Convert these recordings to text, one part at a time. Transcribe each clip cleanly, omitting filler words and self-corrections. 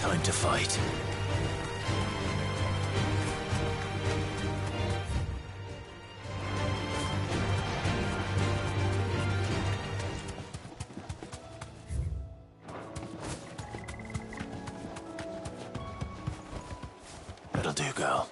Time to fight. That'll do, girl.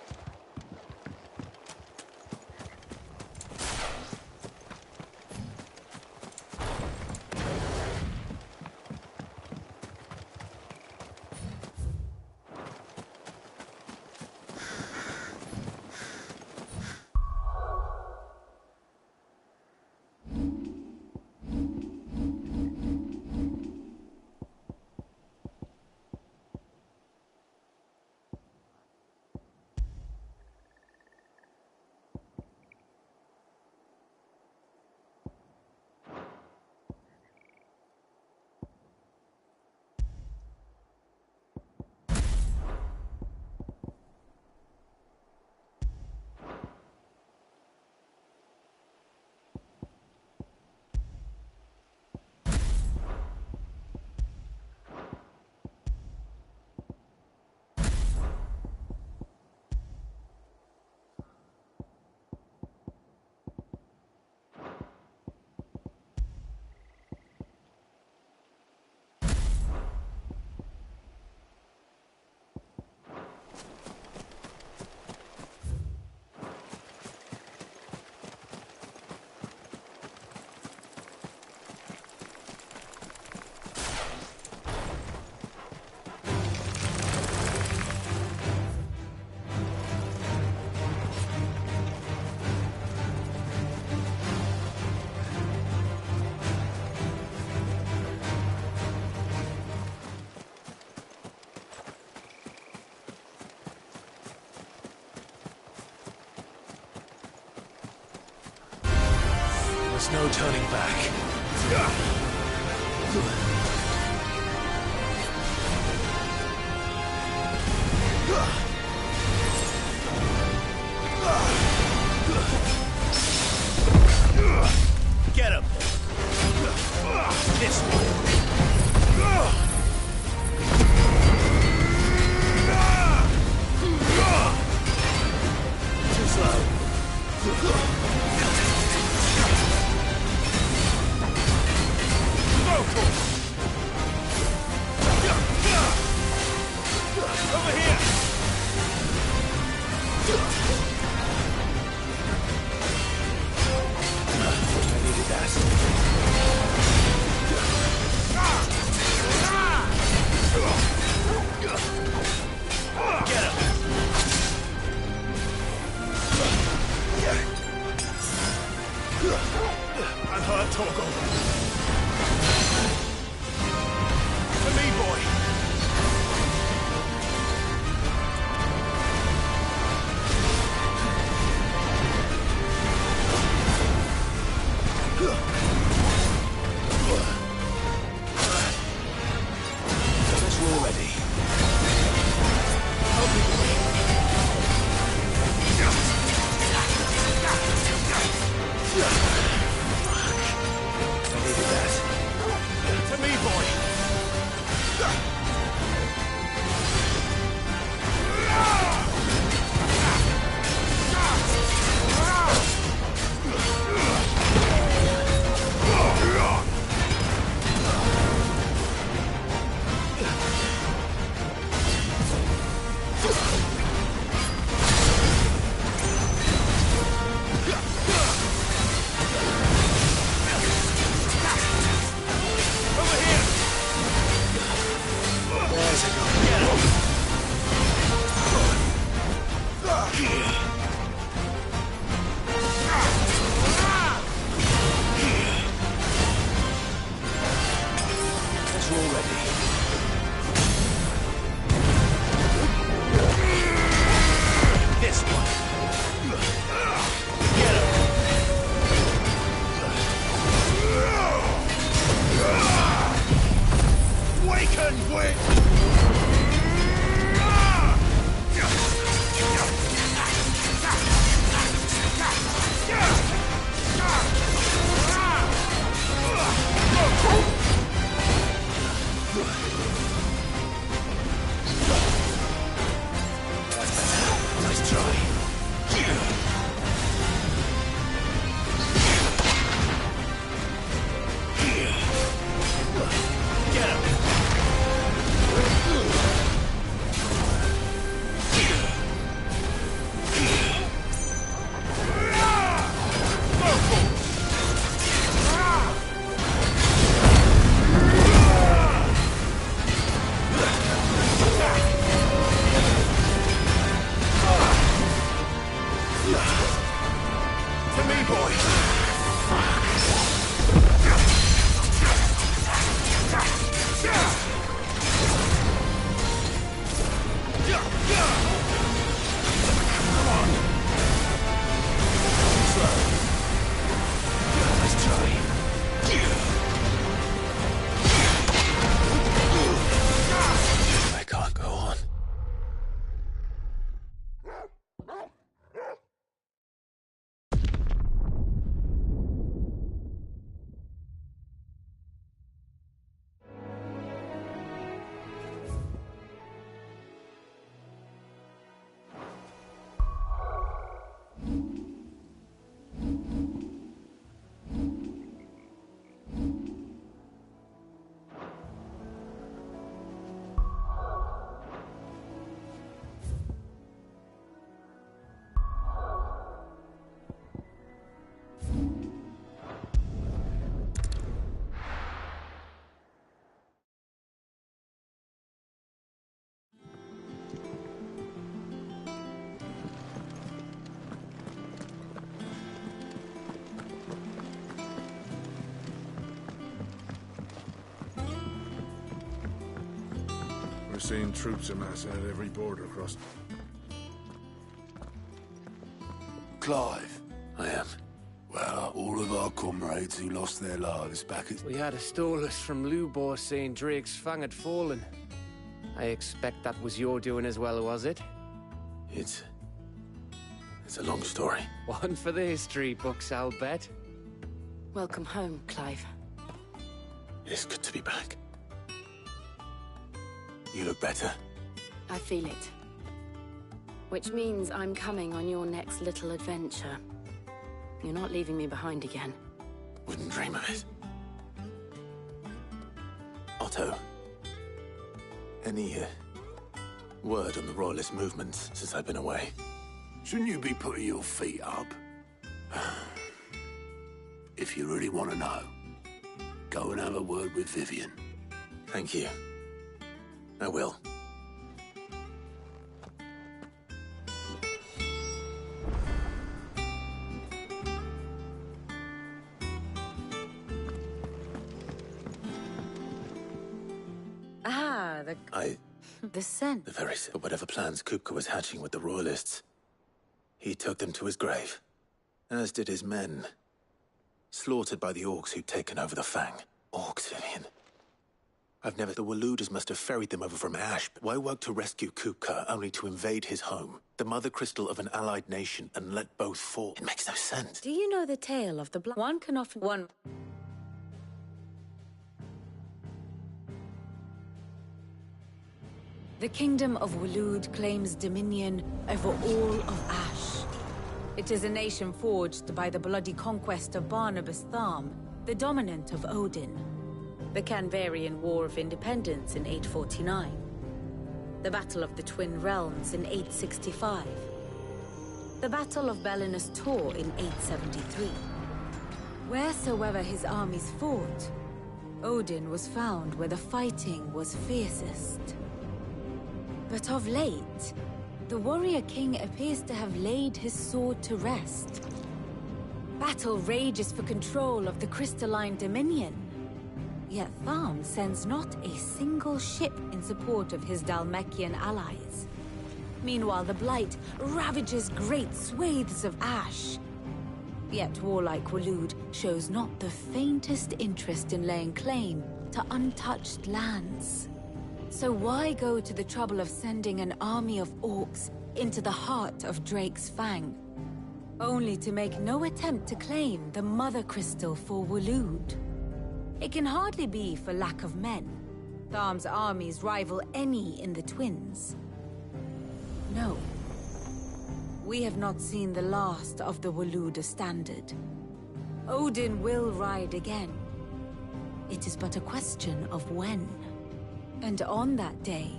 There's no turning back. Get him! This one! Too slow. Go for it! We're seeing troops amassing at every border cross. Clive. I am. Well, all of our comrades who lost their lives back at... We had a stolus from Lubor saying Drake's fang had fallen. I expect that was your doing as well, was it? It's a long story. One for the history books, I'll bet. Welcome home, Clive. It's good to be back. You look better. I feel it. Which means I'm coming on your next little adventure. You're not leaving me behind again. Wouldn't dream of it. Otto, any word on the Royalist movements since I've been away? Shouldn't you be putting your feet up? If you really want to know, go and have a word with Vivian. Thank you. I will. Ah, the scent. The very... But whatever plans Kupka was hatching with the Royalists, he took them to his grave. As did his men. Slaughtered by the Orcs who'd taken over the Fang. Orcs, Vivian. I've never... The Waluders must have ferried them over from Ash. But why work to rescue Kupka only to invade his home? The mother crystal of an allied nation, and let both fall. It makes no sense. Do you know the tale of the blood? One can often... The kingdom of Walud claims dominion over all of Ash. It is a nation forged by the bloody conquest of Barnabas Tharm, the dominant of Odin. The Canvarian War of Independence in 849. The Battle of the Twin Realms in 865. The Battle of Belinus Tor in 873. Wheresoever his armies fought, Odin was found where the fighting was fiercest. But of late, the warrior king appears to have laid his sword to rest. Battle rages for control of the crystalline dominion. Yet Tharm sends not a single ship in support of his Dhalmekian allies. Meanwhile, the Blight ravages great swathes of Ash. Yet warlike Walud shows not the faintest interest in laying claim to untouched lands. So why go to the trouble of sending an army of orcs into the heart of Drake's Fang, only to make no attempt to claim the Mother Crystal for Walud? It can hardly be for lack of men. Tharm's armies rival any in the Twins. No. We have not seen the last of the Waluda standard. Odin will ride again. It is but a question of when. And on that day,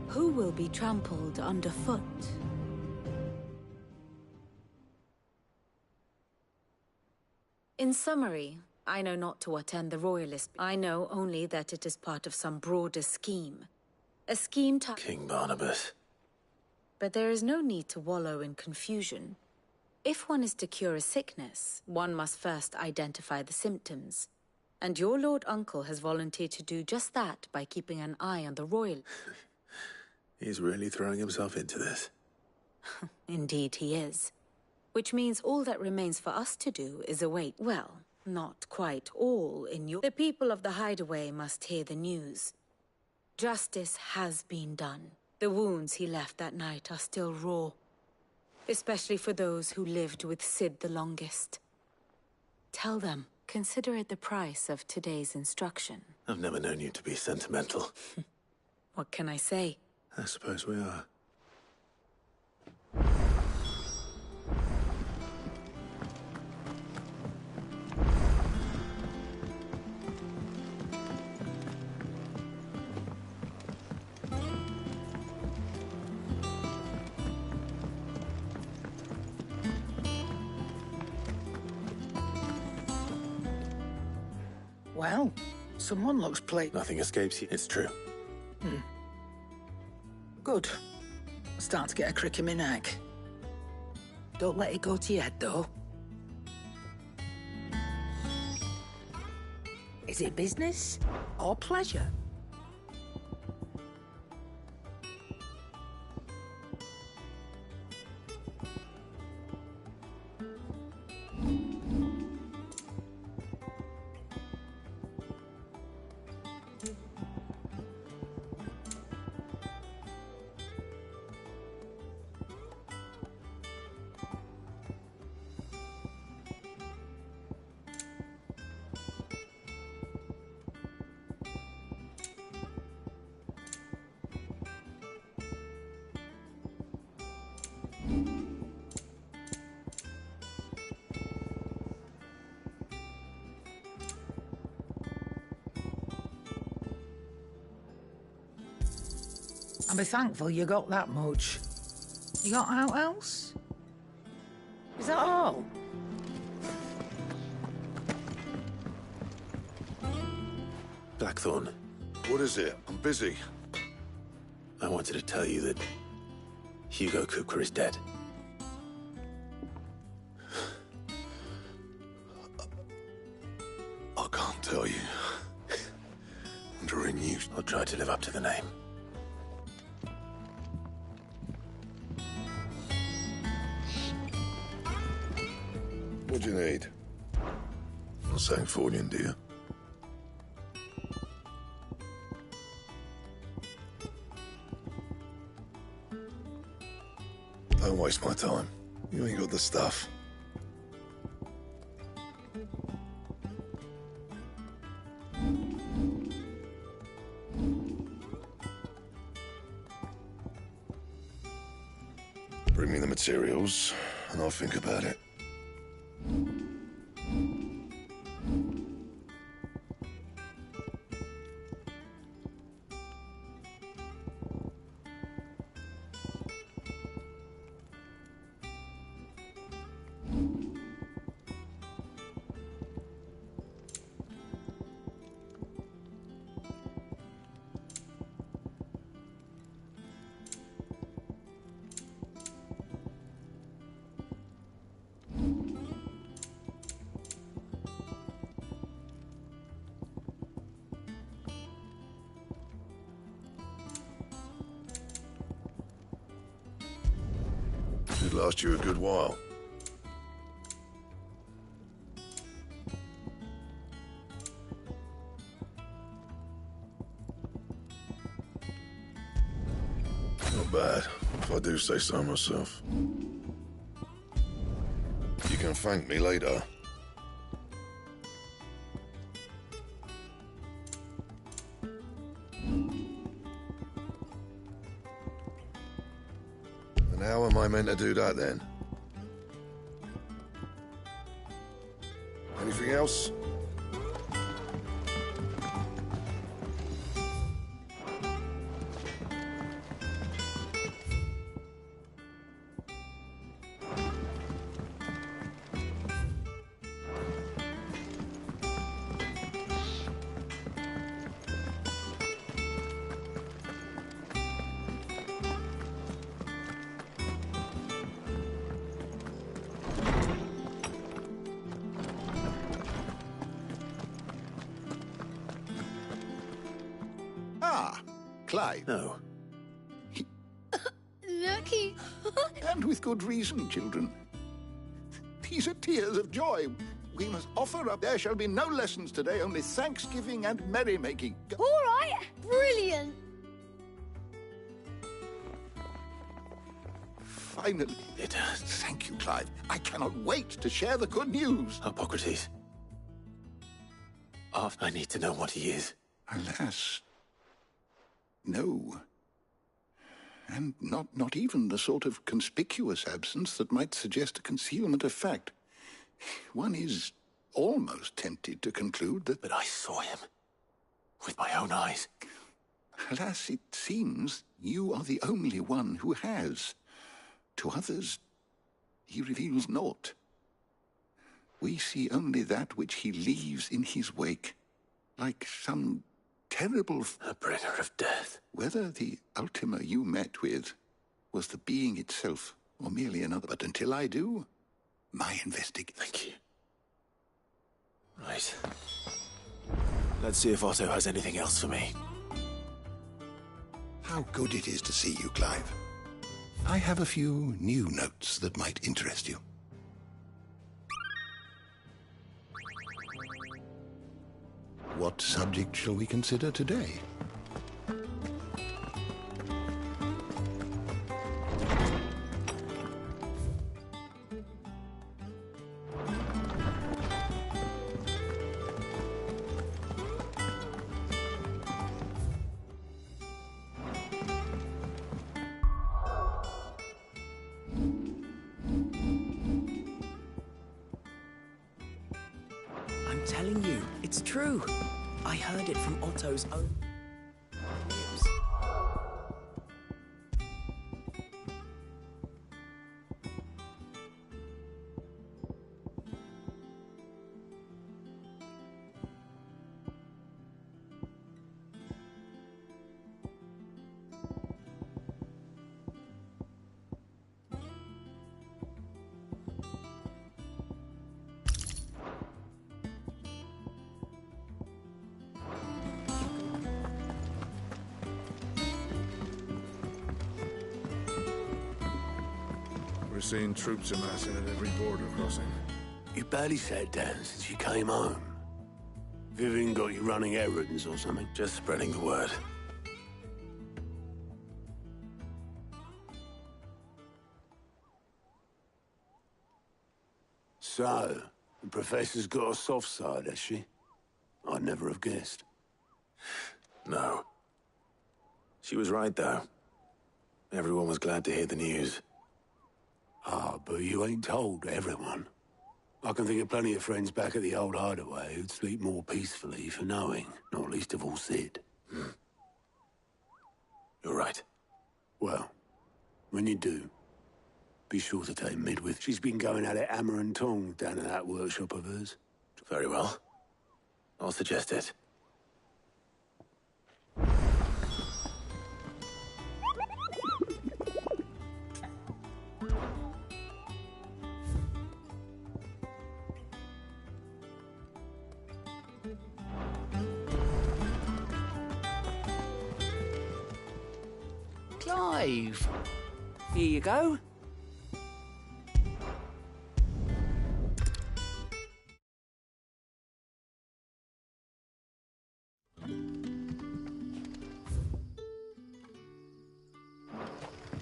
who will be trampled underfoot? In summary, I know not to what end the Royalist. I know only that it is part of some broader scheme. A scheme to... King Barnabas. But there is no need to wallow in confusion. If one is to cure a sickness, one must first identify the symptoms. And your Lord Uncle has volunteered to do just that by keeping an eye on the royal... He's really throwing himself into this. Indeed he is. Which means all that remains for us to do is await. Well, not quite all in your... The people of the Hideaway must hear the news. Justice has been done. The wounds he left that night are still raw. Especially for those who lived with Sid the longest. Tell them. Consider it the price of today's instruction. I've never known you to be sentimental. What can I say? I suppose we are. Well, someone looks Nothing escapes you. It's true. Good. I'm starting to get a crick in my neck. Don't let it go to your head, though. Is it business or pleasure? I'll be thankful you got that much. You got out else? Is that all? Blackthorn, What is it? I'm busy. I wanted to tell you that Hugo Kukra is dead. I can't tell you. During you. I'll try to live up to the name. What do you need? Not saying Fornian, do you? Don't waste my time. You ain't got the stuff. Bring me the materials, and I'll think about it. Should last you a good while. Not bad, if I do say so myself. You can thank me later. And how am I meant to do that then? Anything else? Ah, Clive. No. Lucky. And with good reason, children. These are tears of joy. We must offer up. There shall be no lessons today, only thanksgiving and merrymaking. All right. Brilliant. Finally. It Thank you, Clive. I cannot wait to share the good news. Hippocrates. I need to know what he is. Alas. No. And not even the sort of conspicuous absence that might suggest a concealment of fact. One is almost tempted to conclude that... But I saw him. With my own eyes. Alas, it seems you are the only one who has. To others, he reveals naught. We see only that which he leaves in his wake, like some terrible... A bringer of death. Whether the Ultima you met with was the being itself, or merely another. But until I do, my investigation... Thank you. Right. Let's see if Otto has anything else for me. How good it is to see you, Clive. I have a few new notes that might interest you. What subject shall we consider today? I'm telling you, it's true. I heard it from Otto's own lips. Never seen troops amassing at every border crossing. You barely sat down since you came home. Vivian got you running errands or something? Just spreading the word. So, the Professor's got a soft side, has she? I'd never have guessed. No. She was right, though. Everyone was glad to hear the news. Ah, but you ain't told everyone. I can think of plenty of friends back at the old hideaway who'd sleep more peacefully for knowing, not least of all Sid. You're right. Well, when you do, be sure to take Mid with. She's been going at it hammer and tong down at that workshop of hers. Very well. I'll suggest it. Clive. Here you go.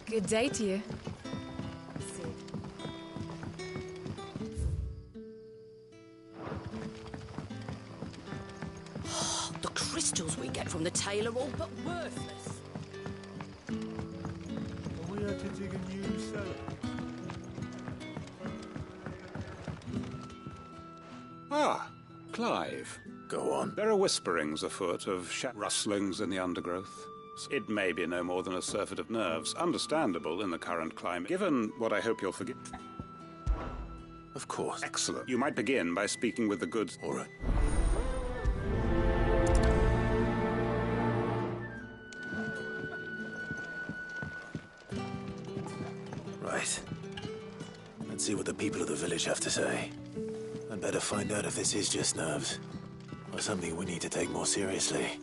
Good day to you. The crystals we get from the tail are all but worthless. We are to dig a new cellar. Ah, Clive. Go on. There are whisperings afoot of rustlings in the undergrowth. It may be no more than a surfeit of nerves, understandable in the current climate, given what I hope you'll forget. Of course. Excellent. You might begin by speaking with the goods. All right. Right. Let's see what the people of the village have to say. I'd better find out if this is just nerves, or something we need to take more seriously.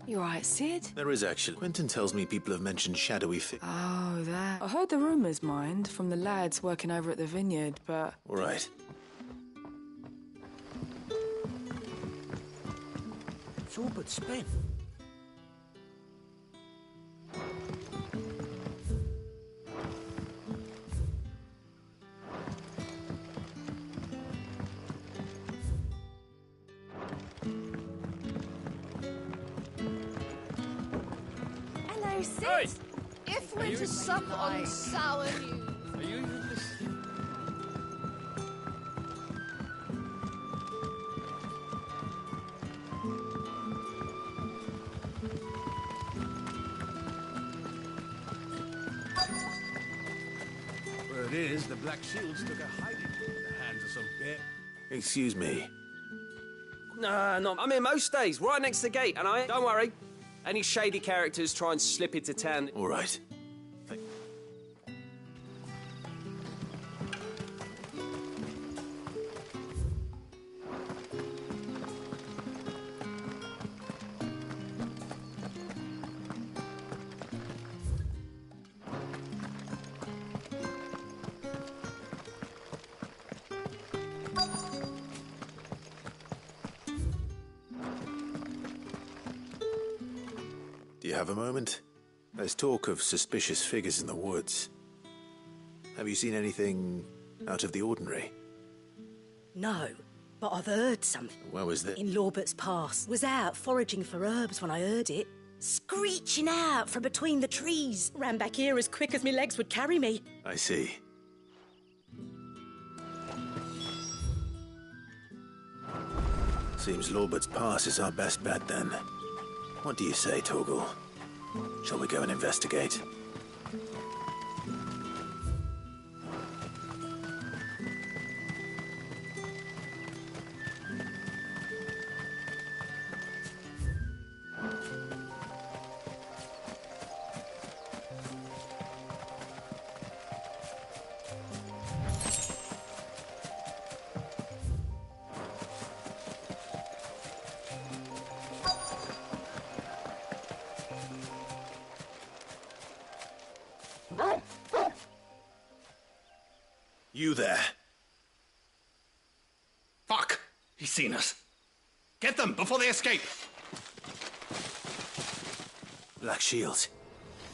You alright, Sid? There is actually. Quentin tells me people have mentioned shadowy Oh, that. I heard the rumours, mind, from the lads working over at the vineyard, but... All right. It's all but spent. Hello, Sid. Hey! If we're to sup on sour news. Are you even listening? Where it is, the Black Shields took a hiding in the hands of some bear. Excuse me. Nah, no, I'm here most days, right next to the gate, and don't worry. Any shady characters try and slip into town. All right. Do you have a moment? There's talk of suspicious figures in the woods. Have you seen anything out of the ordinary? No, but I've heard something. Where was that? In Lorbert's Pass. Was out foraging for herbs when I heard it. Screeching out from between the trees. Ran back here as quick as my legs would carry me. I see. Seems Lorbert's Pass is our best bet, then. What do you say, Torgal? Shall we go and investigate? You there. Fuck! He's seen us. Get them before they escape! Black Shield.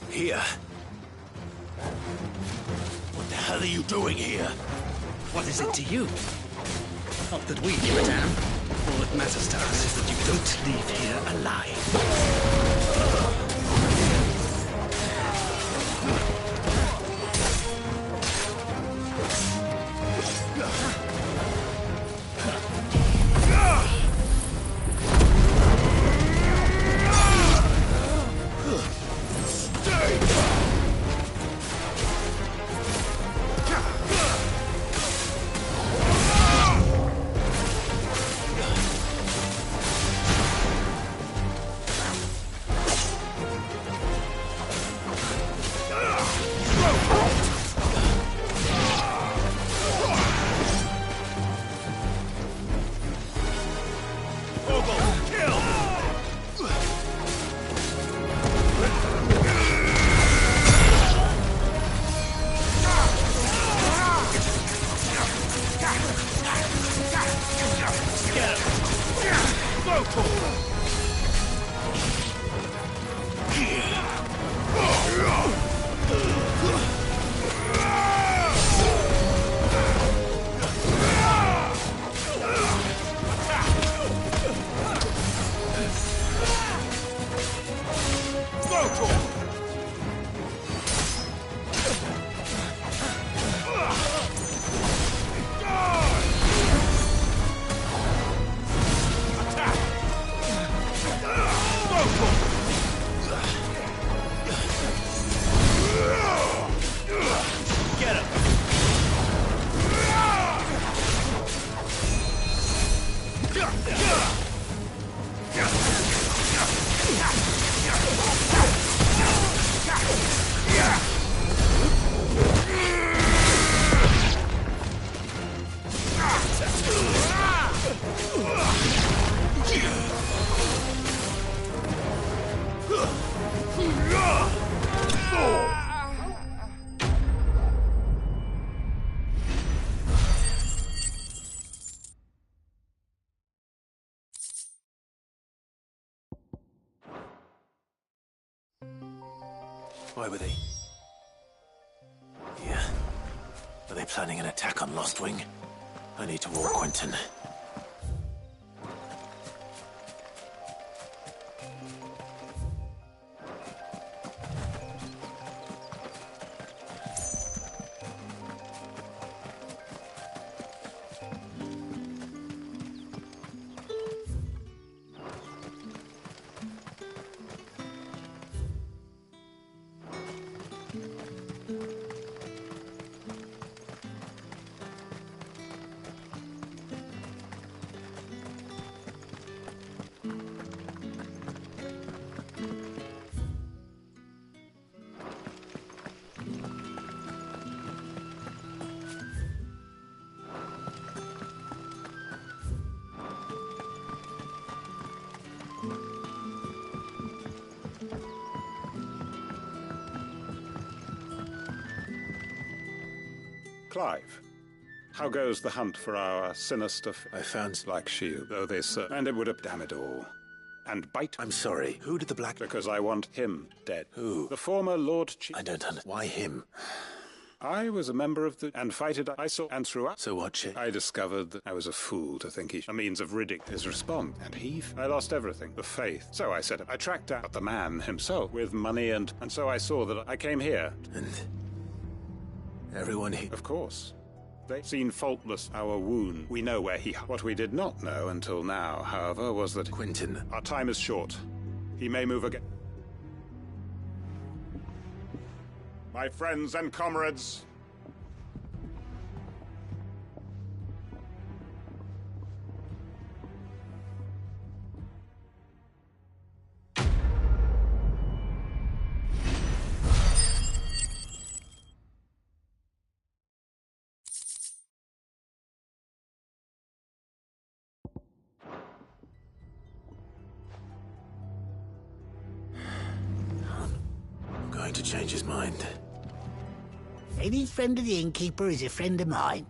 Here. What the hell are you doing here? What is it to you? Not that we give a damn. All that matters to us is that you don't leave here alive. Why were they here? Are they planning an attack on Lost Wing? I need to warn Quentin. Clive, how goes the hunt for our sinister... I found... Black Shield, though they search... And it would have... Damn it all. And bite... I'm sorry. Who did the Black... Because I want him dead. Who? The former Lord Chief... I don't understand. Why him? I was a member of the... And fight it I saw... And throughout... So what, Chief? I discovered that I was a fool to think a means of ridding his response. And I lost everything. The faith. So I set up... I tracked out the man himself with money and so I saw that I came here. And... everyone here... Of course. They'd seen faultless our wound. We know where he... What we did not know until now, however, was that... Quentin. Our time is short. He may move again. My friends and comrades... to change his mind. Any friend of the innkeeper is a friend of mine.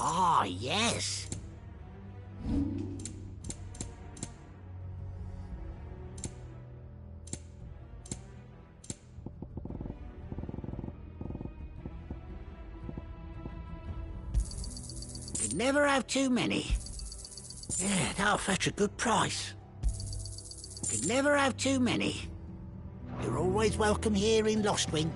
Ah, yes. Could never have too many. Yeah, that'll fetch a good price. Could never have too many. You're always welcome here in Lostwing.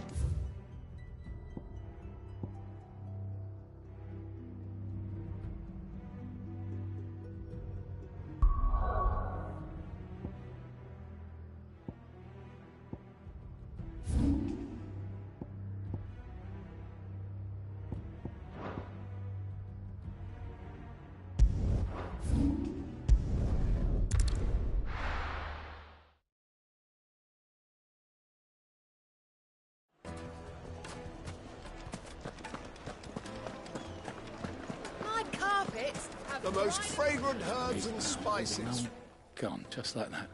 My carpets have The most fragrant herbs and spices. Gone, just like that.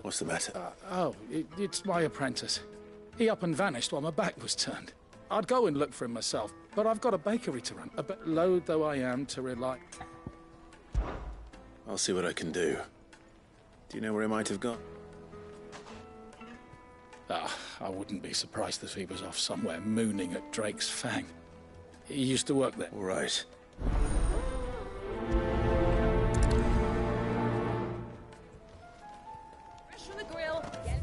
What's the matter? It's my apprentice. He up and vanished while my back was turned. I'd go and look for him myself, but I've got a bakery to run. A bit loath though I am to rely... I'll see what I can do. Do you know where he might have gone? I wouldn't be surprised if he was off somewhere mooning at Drake's Fang. He used to work there. All right. fresh from the grill. Get...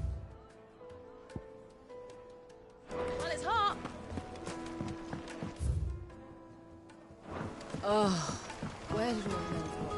Well, it's hot. Oh, where did all men go?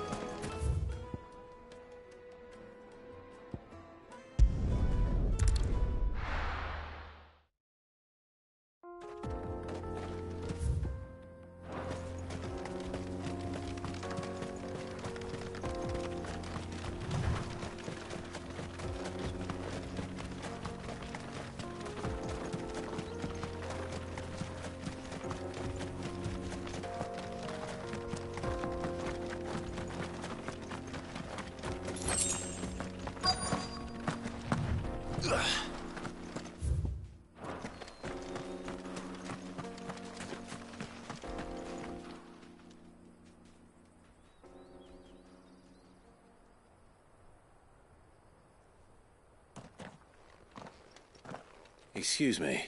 Excuse me.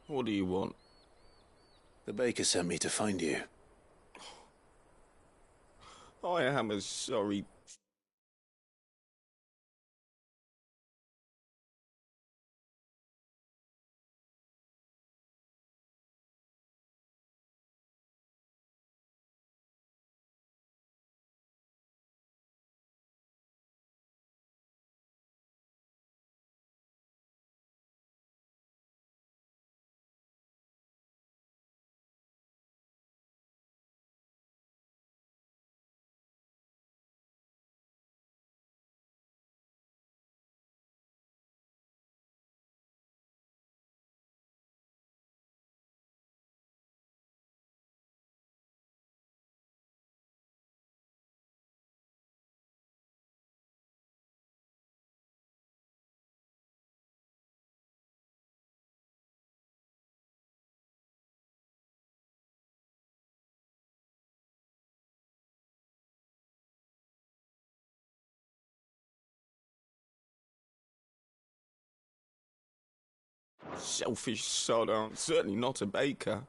What do you want? The baker sent me to find you. I am as sorry. Selfish sod, I'm certainly not a baker.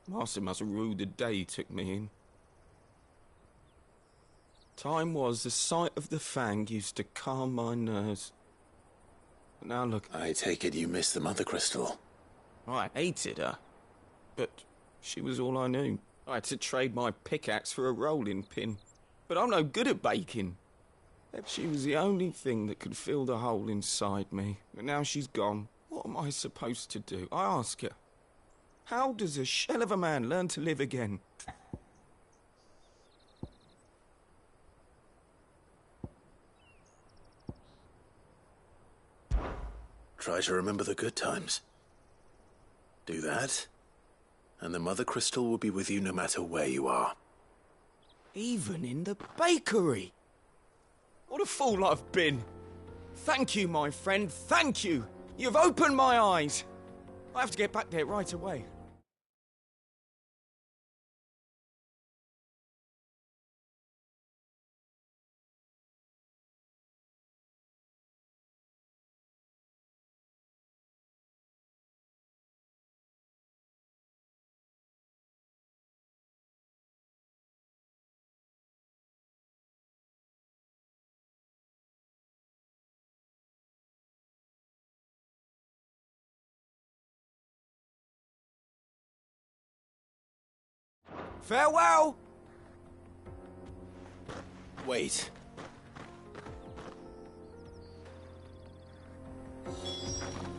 Master must have ruled the day he took me in. Time was the sight of the Fang used to calm my nerves. But now look... I take it you missed the Mother Crystal. I hated her. But she was all I knew. I had to trade my pickaxe for a rolling pin. But I'm no good at baking. She was the only thing that could fill the hole inside me. But now she's gone. What am I supposed to do? I ask her. How does a shell of a man learn to live again? Try to remember the good times. Do that, And the Mother Crystal will be with you no matter where you are. Even in the bakery. What a fool I've been. Thank you, my friend, thank you. You've opened my eyes. I have to get back there right away. Farewell! Wait.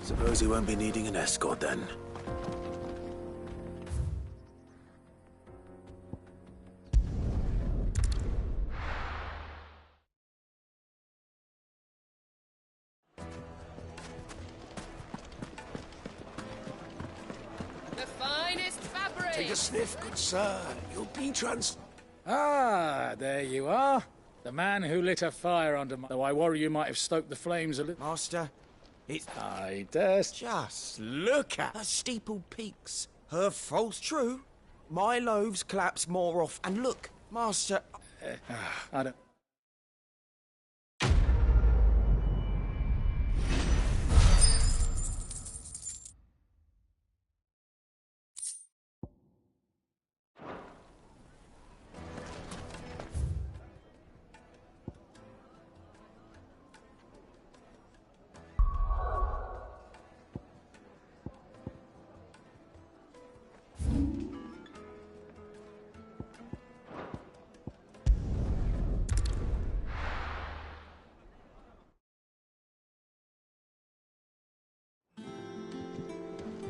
Suppose you won't be needing an escort then. The finest fabric. Take a sniff, good sir. You'll be Ah, there you are. The man who lit a fire under my... Though I worry you might have stoked the flames a little... Master, it's... I durst. Just look at her steepled peaks. Her false true. My loaves collapse more off. And look, Master... I don't...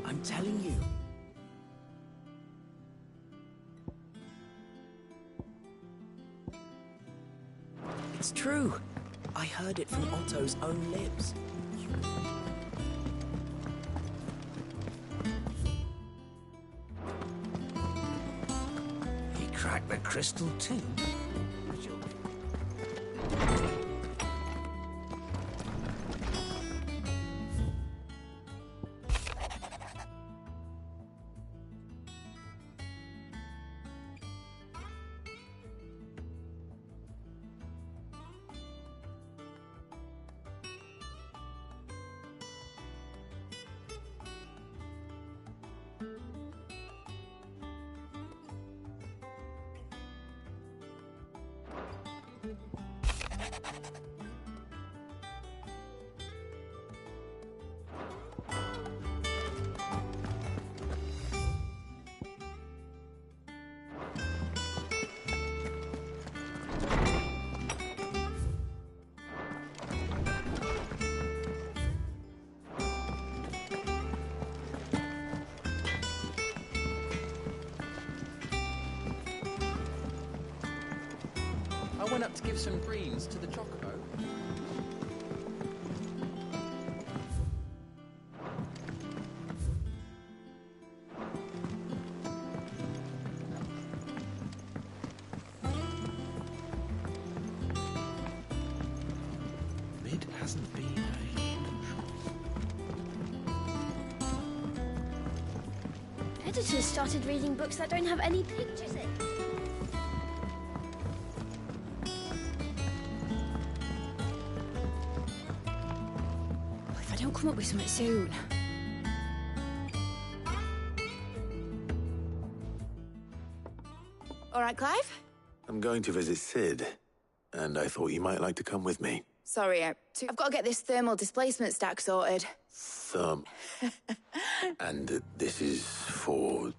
I'm telling you. It's true. I heard it from Otto's own lips. He cracked the crystal too. I went up to give some greens to the chocobo. It hasn't been Editors started reading books that don't have any pictures in. If I don't come up with something soon. All right, Clive? I'm going to visit Sid, and I thought you might like to come with me. Sorry, I've got to get this thermal displacement stack sorted. And this is for...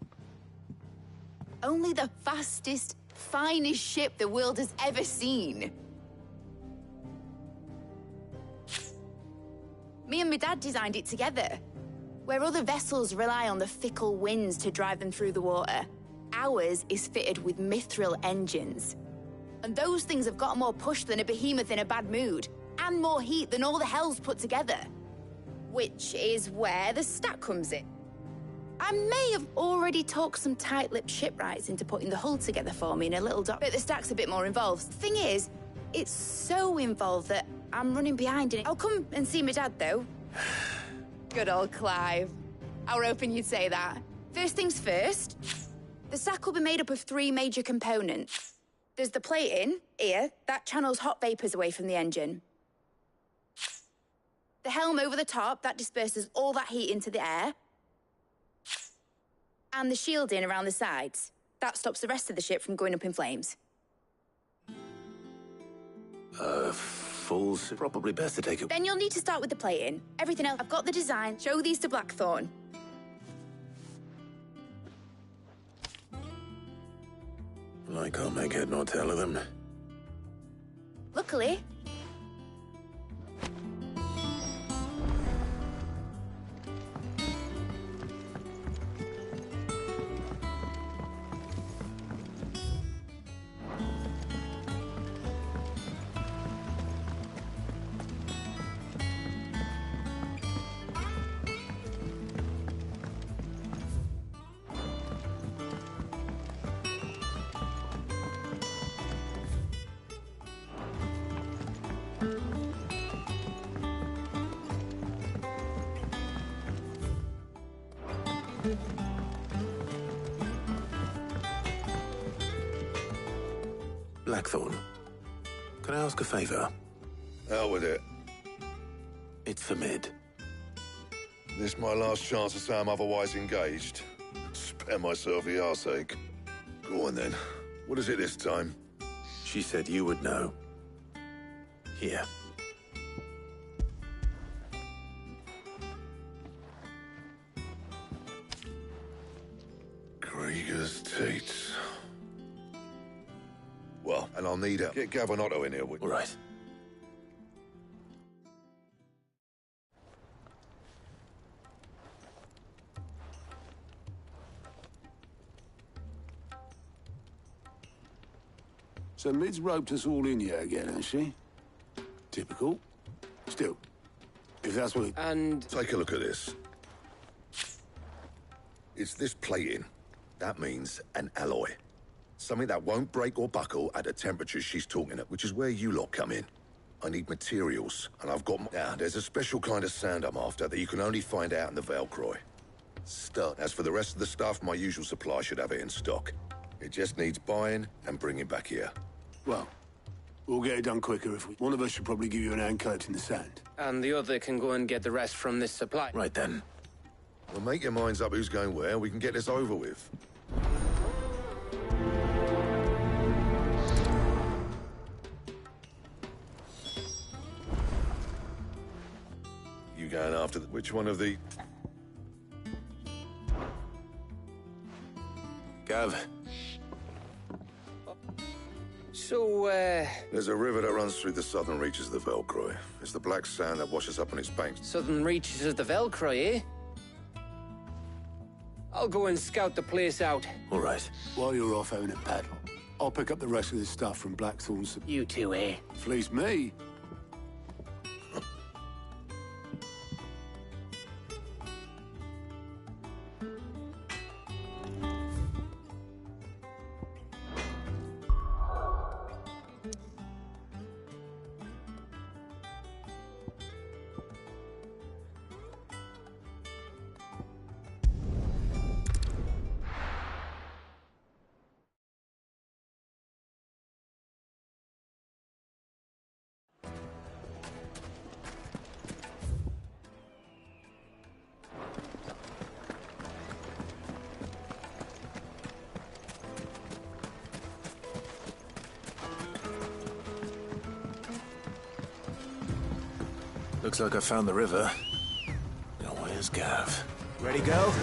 Only the fastest, finest ship the world has ever seen. Me and my dad designed it together. Where other vessels rely on the fickle winds to drive them through the water, ours is fitted with mithril engines. And those things have got more push than a behemoth in a bad mood, and more heat than all the hells put together. Which is where the stack comes in. I may have already talked some tight-lipped shipwrights into putting the hull together for me in a little dock, but the stack's a bit more involved. The thing is, it's so involved that I'm running behind in it. I'll come and see my dad, though. Good old Clive. I were hoping you'd say that. First things first, the sack will be made up of 3 major components. There's the plating, here, that channels hot vapours away from the engine. The helm over the top, that disperses all that heat into the air. And the shielding around the sides. That stops the rest of the ship from going up in flames. Fools. Probably best to take it. Then you'll need to start with the plating. Everything else, I've got the design. Show these to Blackthorn. I can't make head nor tail of them. Luckily, Blackthorn, can I ask a favour? Out with it. It's for Mid. This my last chance to say I'm otherwise engaged. Spare myself the arseache. Go on then. What is it this time? She said you would know. Here. Krieger's teats. Well, and I'll need her. Get Gavin Otto in here. All right. So Mid's roped us all in here again, has she? Typical. Still, if that's what it... And... Take a look at this. It's this plating. That means an alloy. Something that won't break or buckle at the temperatures she's talking at, which is where you lot come in. I need materials, and I've got... Now, there's a special kind of sand I'm after that you can only find out in the Valcroy. Stuff. As for the rest of the stuff, my usual supply should have it in stock. It just needs buying and bringing back here. Well, we'll get it done quicker if we... One of us should probably give you an hand coat in the sand. And the other can go and get the rest from this supply. Right then. Well, make your minds up who's going where, and we can get this over with. You going after the... Which one of the... Gav. So, There's a river that runs through the southern reaches of the Valcroy. It's the black sand that washes up on its banks. Southern reaches of the Valcroy, eh? I'll go and scout the place out. All right. While you're off having a paddle, I'll pick up the rest of this stuff from Blackthorn's... You two, eh? Fleece me. Looks like I found the river. Now where's Gav? Ready, go?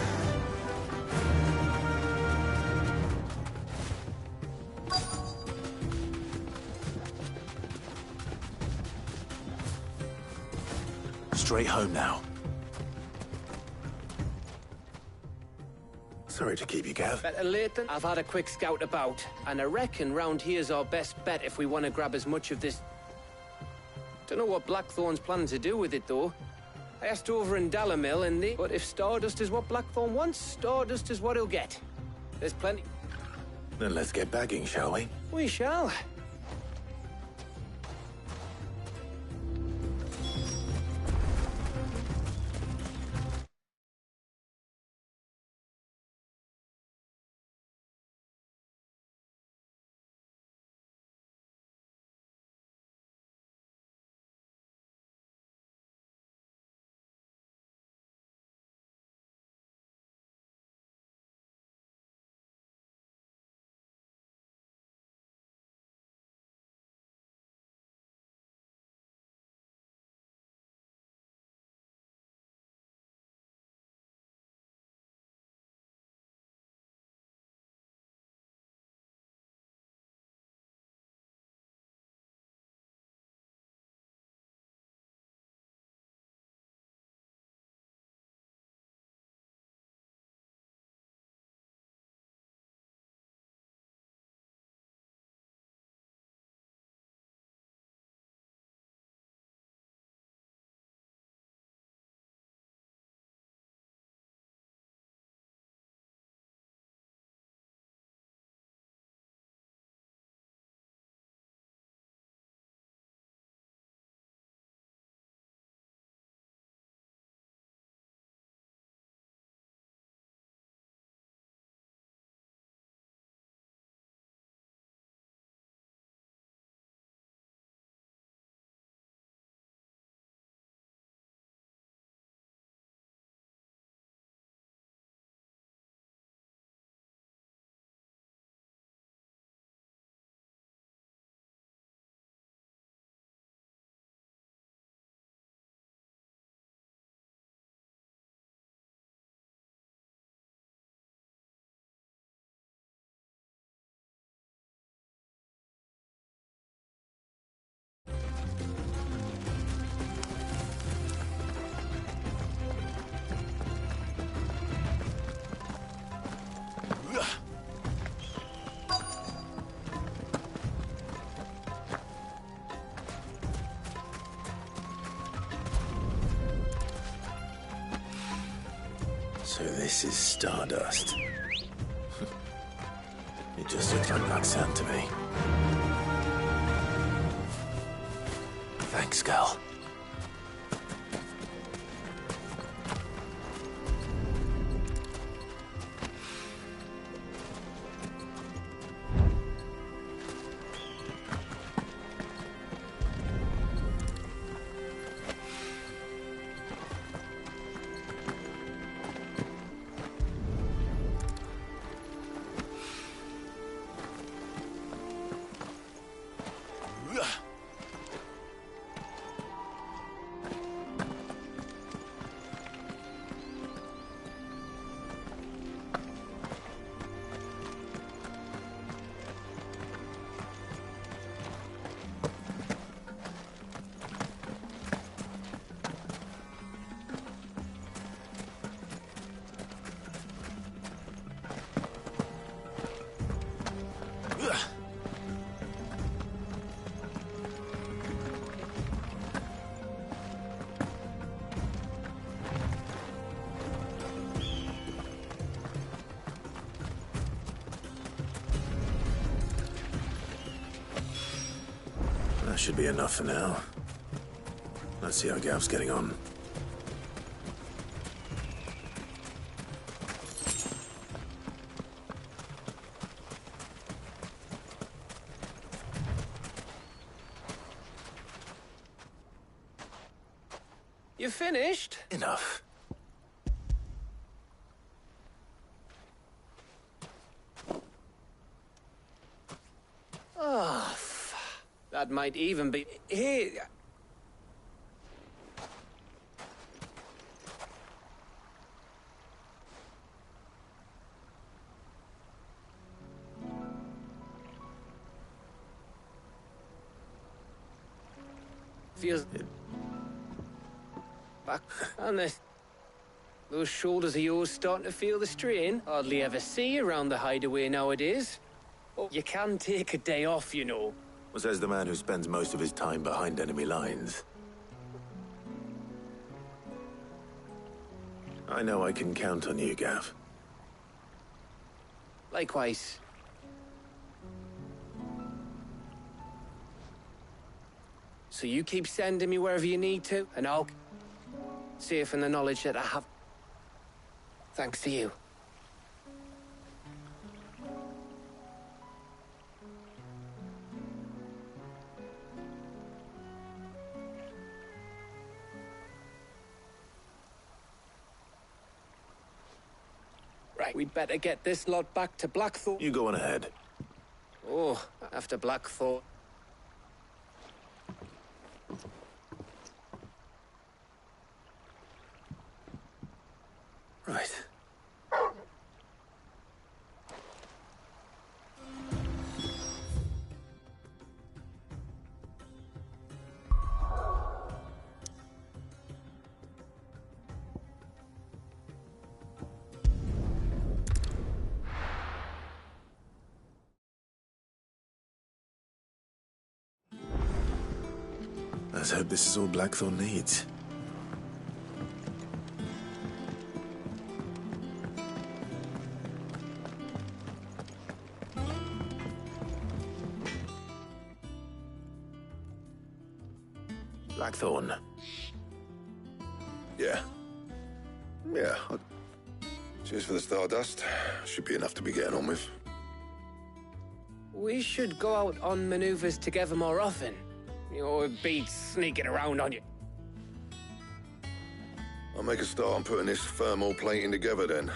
Straight home now. Sorry to keep you, Gav. Better late than... I've had a quick scout about, and I reckon round here's our best bet if we want to grab as much of this... Don't know what Blackthorn's planning to do with it, though. I asked over in Dallamil, and they... But if Stardust is what Blackthorn wants, Stardust is what he'll get. There's plenty... Then let's get bagging, shall we? We shall. So this is Stardust. It just looks like black sand to me. Thanks, girl. That should be enough for now. Let's see how Gav's getting on. You finished? Enough. Oh, that might even be... Here... Feels... Back on the... Those shoulders of yours starting to feel the strain. Hardly ever see you around the hideaway nowadays. Oh, you can take a day off, you know. Says the man who spends most of his time behind enemy lines. I know I can count on you, Gav. Likewise. So you keep sending me wherever you need to, and I'll see if in the knowledge that I have. Thanks to you. Right, we'd better get this lot back to Blackthorn. You go on ahead. Oh, after Blackthorn. Right. Let's hope this is all Blackthorn needs. Blackthorn. Yeah. Cheers for the stardust. Should be enough to be getting on with. We should go out on maneuvers together more often. It beats sneaking around on you. I'll make a start on putting this thermal plating together then.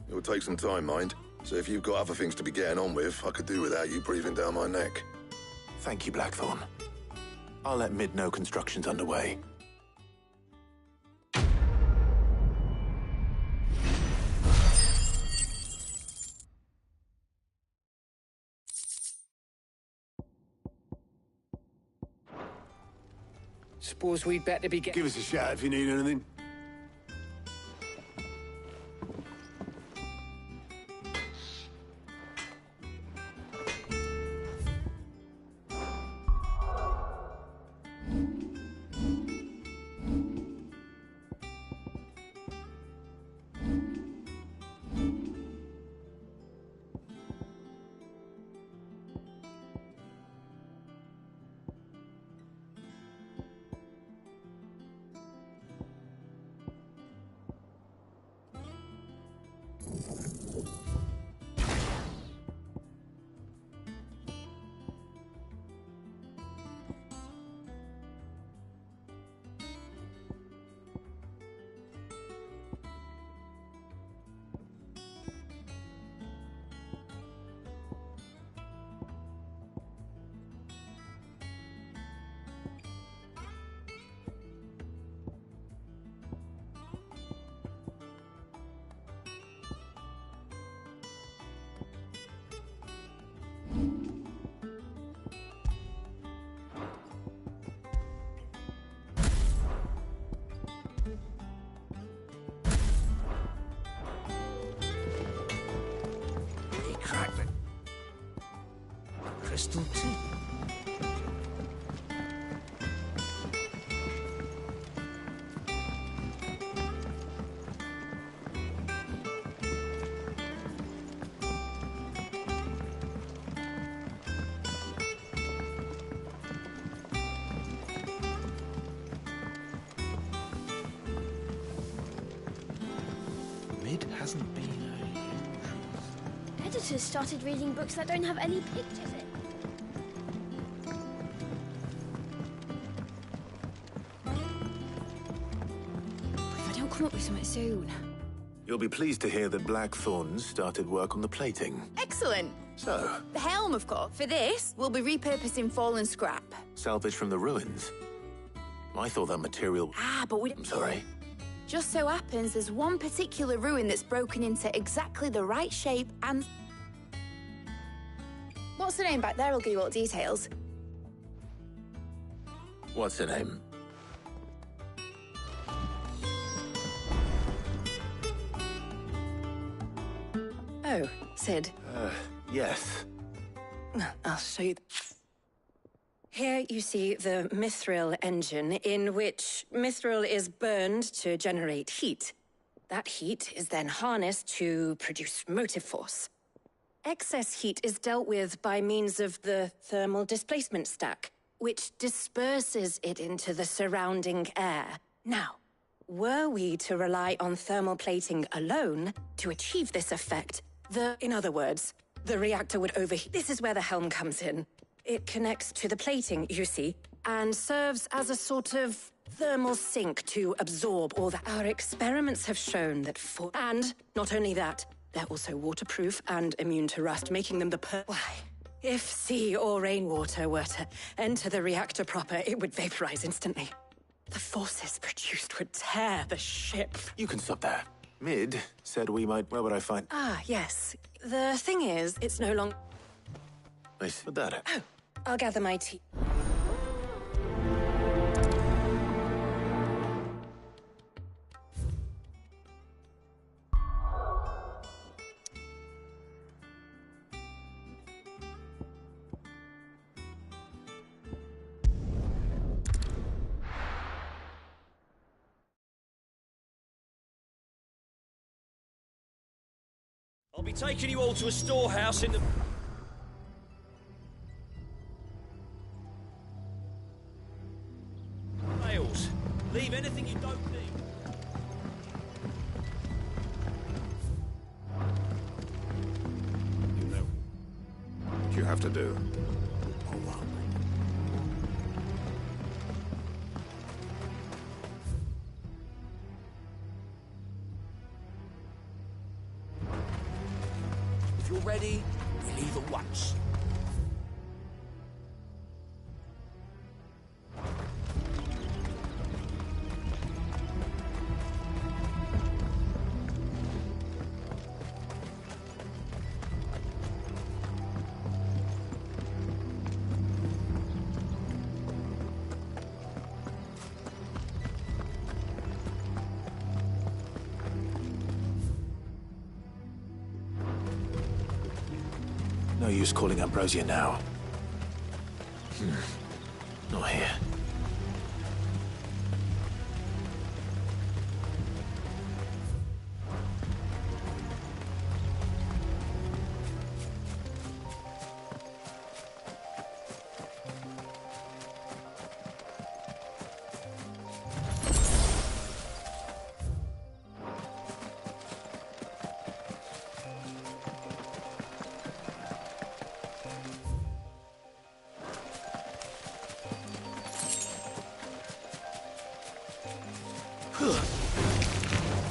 It'll take some time, mind. So if you've got other things to be getting on with, I could do without you breathing down my neck. Thank you, Blackthorn. I'll let Mid know construction's underway. Suppose we'd better be getting... Give us a shout if you need anything. Crystal too. Mid hasn't been Editors started reading books that don't have any pictures in. If I don't come up with something soon. You'll be pleased to hear that Blackthorn started work on the plating. Excellent. So, The helm, of course. For this, we'll be repurposing fallen scrap. salvage from the ruins. I thought that material... But we... I'm sorry. Just so happens there's one particular ruin that's broken into exactly the right shape and... What's the name back there? I'll give you all the details. What's her name? Oh, Sid. Yes. I'll show you. Here you see the mithril engine, in which mithril is burned to generate heat. That heat is then harnessed to produce motive force. Excess heat is dealt with by means of the thermal displacement stack, which disperses it into the surrounding air. Now, were we to rely on thermal plating alone to achieve this effect, in other words, the reactor would overheat. This is where the helm comes in. It connects to the plating, you see, and serves as a sort of thermal sink to absorb all that. Our experiments have shown that and not only that, they're also waterproof and immune to rust, making them Why? If sea or rainwater were to enter the reactor proper, it would vaporize instantly. The forces produced would tear the ship. You can stop there. Mid said we might... Where would I find... Ah, yes. The thing is, it's no longer... Nice. Put that in. Oh, I'll gather my tea. I'll be taking you all to a storehouse in the... Nails. Leave anything you don't need. You know what you have to do. If you're ready, we leave at once. No use calling Ambrosia now. Not here.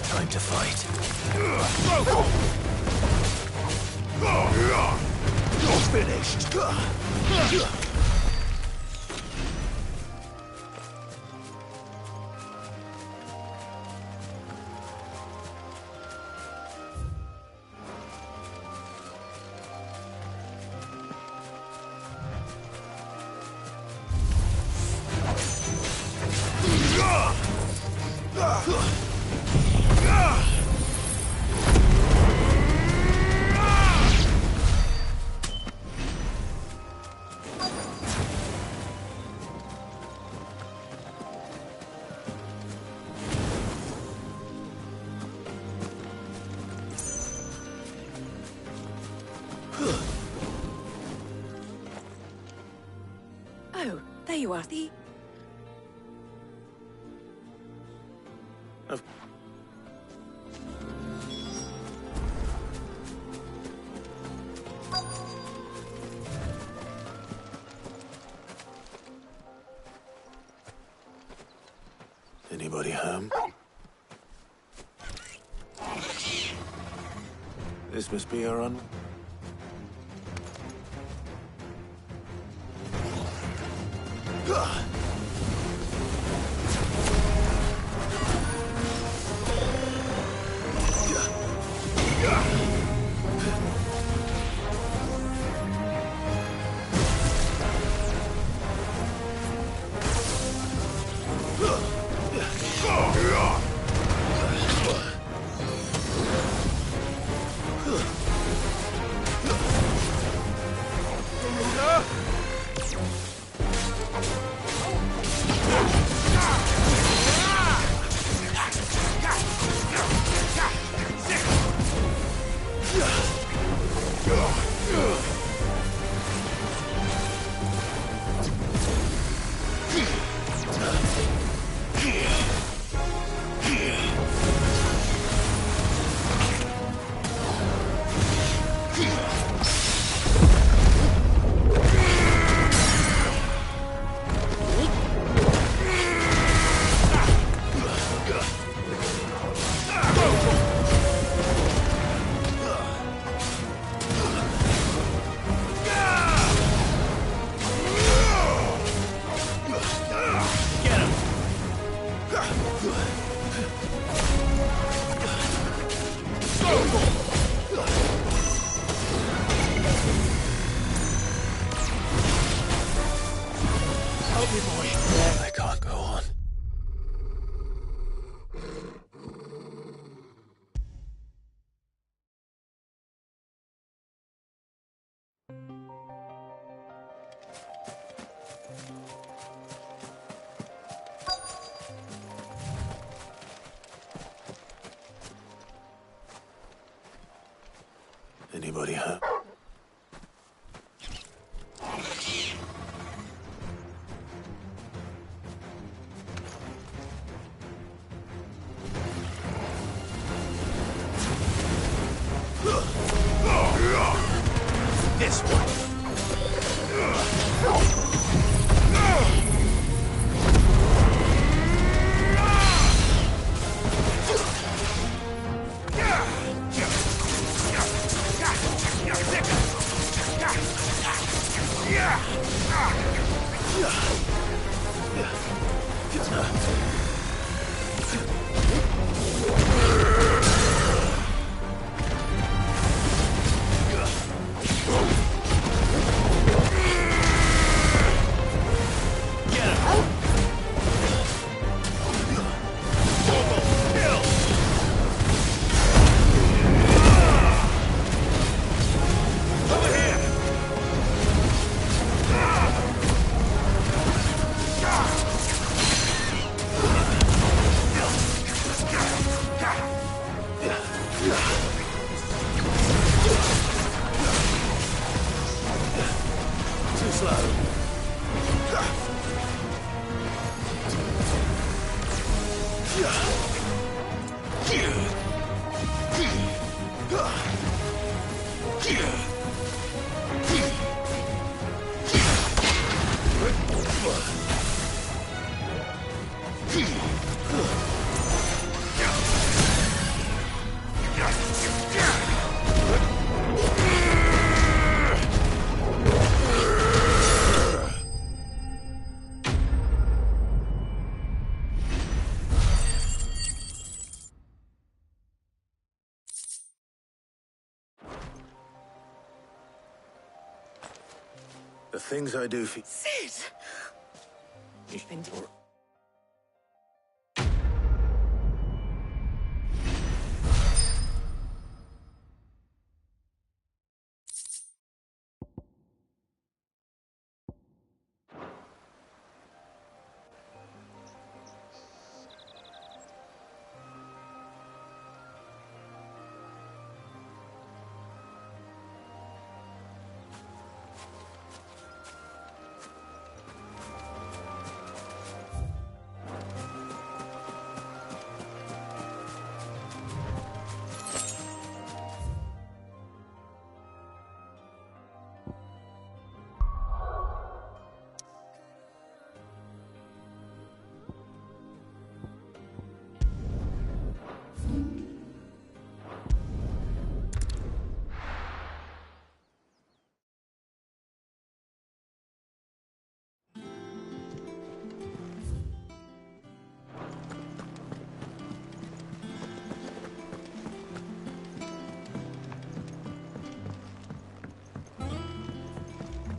Time to fight. You're finished. Oh, there you are. Anybody home? This must be our on. Help me, boy. I can't go on. Anybody hurt? This one. The things I do for... Sid! And you're...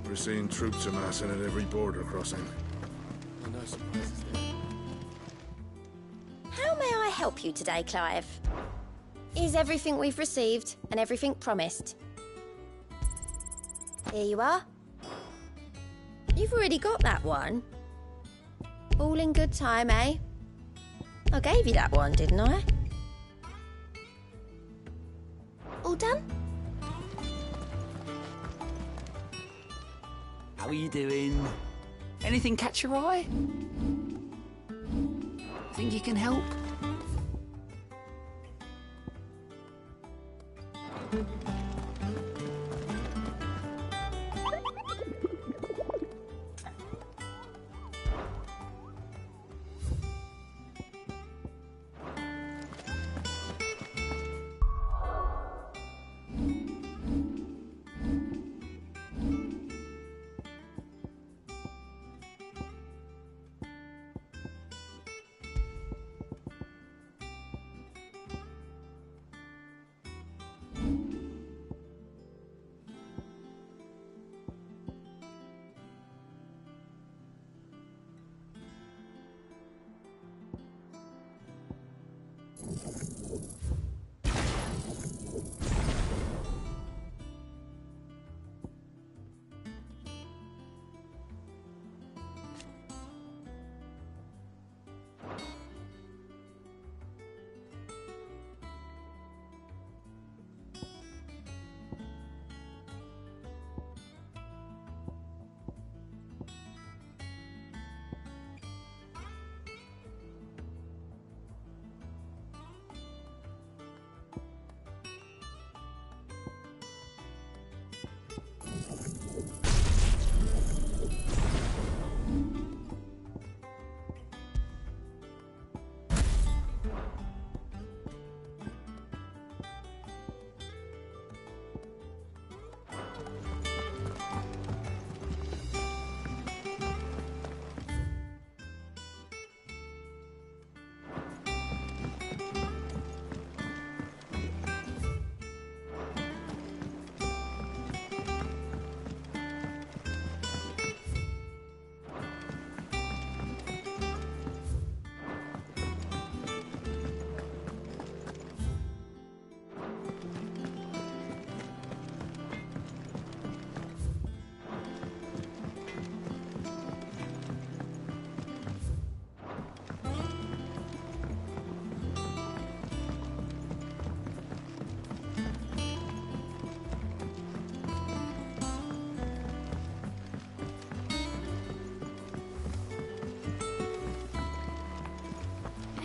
We're seeing troops amassing at every border crossing. No surprises there. How may I help you today, Clive? Is everything we've received and everything promised? Here you are. You've already got that one. All in good time, eh? I gave you that one, didn't I? All done? How are you doing? Anything catch your eye? Think you can help?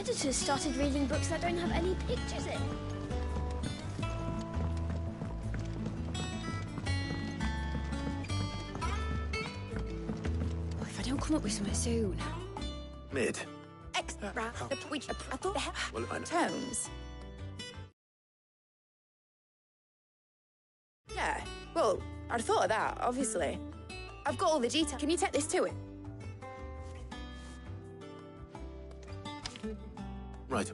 Editors started reading books that don't have any pictures in. Oh, if I don't come up with something soon. Mid. Which I thought Well, I know. tones. Yeah, well, I'd thought of that, obviously. I've got all the detail. Can you take this to it? Right.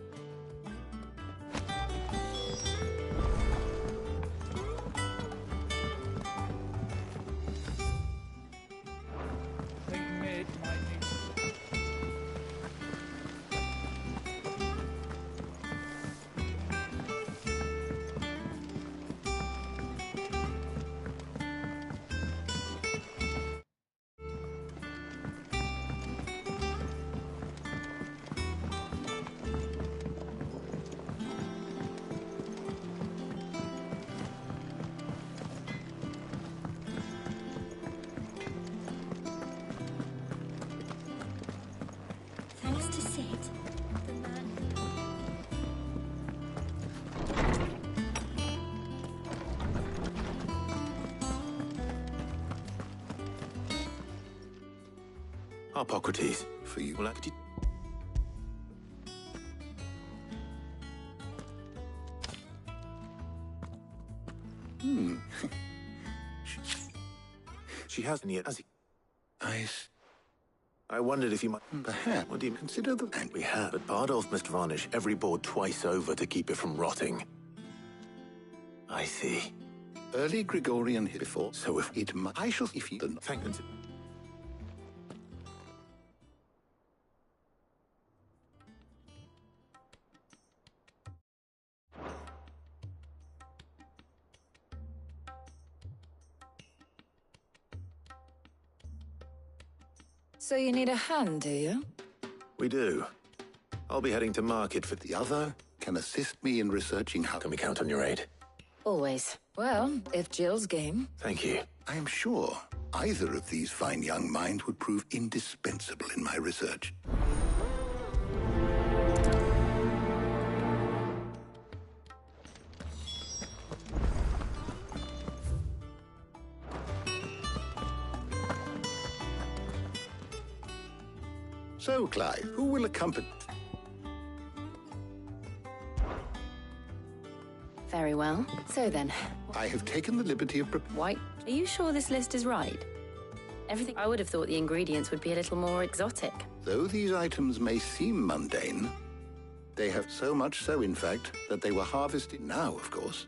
Thanks to Sid, the man. Hippocrates. For you. Well, actually... She hasn't yet, has he? I wondered if you might... Perhaps. What do you consider the... And we have, but Bardolph must varnish every board twice over to keep it from rotting. I see. Early Gregorian before. So if... It might... I shall if you... Thank you. So you need a hand, do you? We do. I'll be heading to market for The other can assist me in researching how... Can we count on your aid? Always. Well, if Jill's game. Thank you. I am sure either of these fine young minds would prove indispensable in my research. So, Clive, who will accompany... Very well. So then. I have taken the liberty of... White, are you sure this list is right? Everything... I would have thought the ingredients would be a little more exotic. Though these items may seem mundane, they have so much so, in fact, that they were harvested now, of course.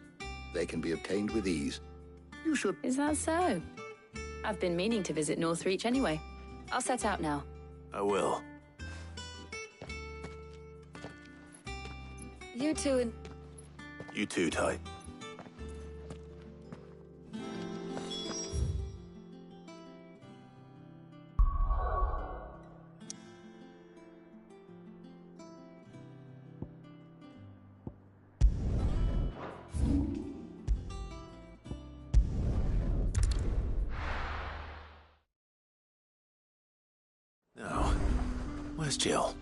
They can be obtained with ease. You should... Is that so? I've been meaning to visit Northreach anyway. I'll set out now. I will. You two and... You too, Ty. Now, where's Jill?